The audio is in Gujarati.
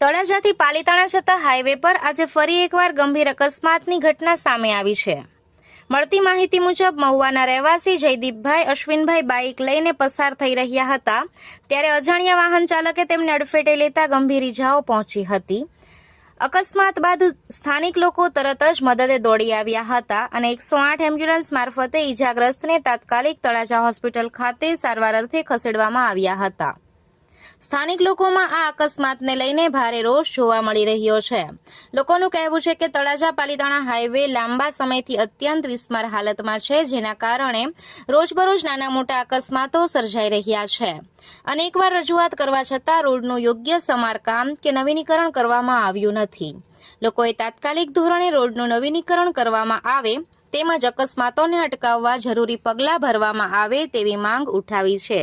તળાજાથી પાલીતાણા જતા હાઈવે પર આજે ફરી એકવાર ગંભીર અકસ્માતની ઘટના સામે આવી છે। મળતી માહિતી મુજબ મહુવાના રહેવાસી જયદીપભાઈ અશ્વિનભાઈ બાઇક લઈને પસાર થઈ રહ્યા હતા ત્યારે અજાણ્યા વાહન ચાલકે તેમને અડફેટે લેતા ગંભીર ઇજાઓ પહોંચી હતી। અકસ્માત બાદ સ્થાનિક લોકો તરત જ મદદે દોડી આવ્યા હતા અને 108 એમ્બ્યુલન્સ મારફતે ઇજાગ્રસ્તને તાત્કાલિક તળાજા હોસ્પિટલ ખાતે સારવાર અર્થે ખસેડવામાં આવ્યા હતા। સ્થાનિક લોકોમાં આ અકસ્માતને લઈને ભારે રોષ જોવા મળી રહ્યો છે। લોકોનું કહેવું છે કે તળાજા પાલીતાણા હાઈવે લાંબા સમયથી અત્યંત વિસ્માર હાલતમાં છે, જેના કારણે રોજબરોજ નાના મોટા અકસ્માતો સર્જાઈ રહ્યા છે। અનેકવાર રજૂઆત કરવા છતાં રોડનું યોગ્ય સમારકામ કે નવીનીકરણ કરવામાં આવ્યું નથી। લોકોએ તાત્કાલિક ધોરણે રોડનું નવીનીકરણ કરવામાં આવે તેમજ અકસ્માતોને અટકાવવા જરૂરી પગલાં ભરવામાં આવે તેવી માંગ ઉઠાવી છે।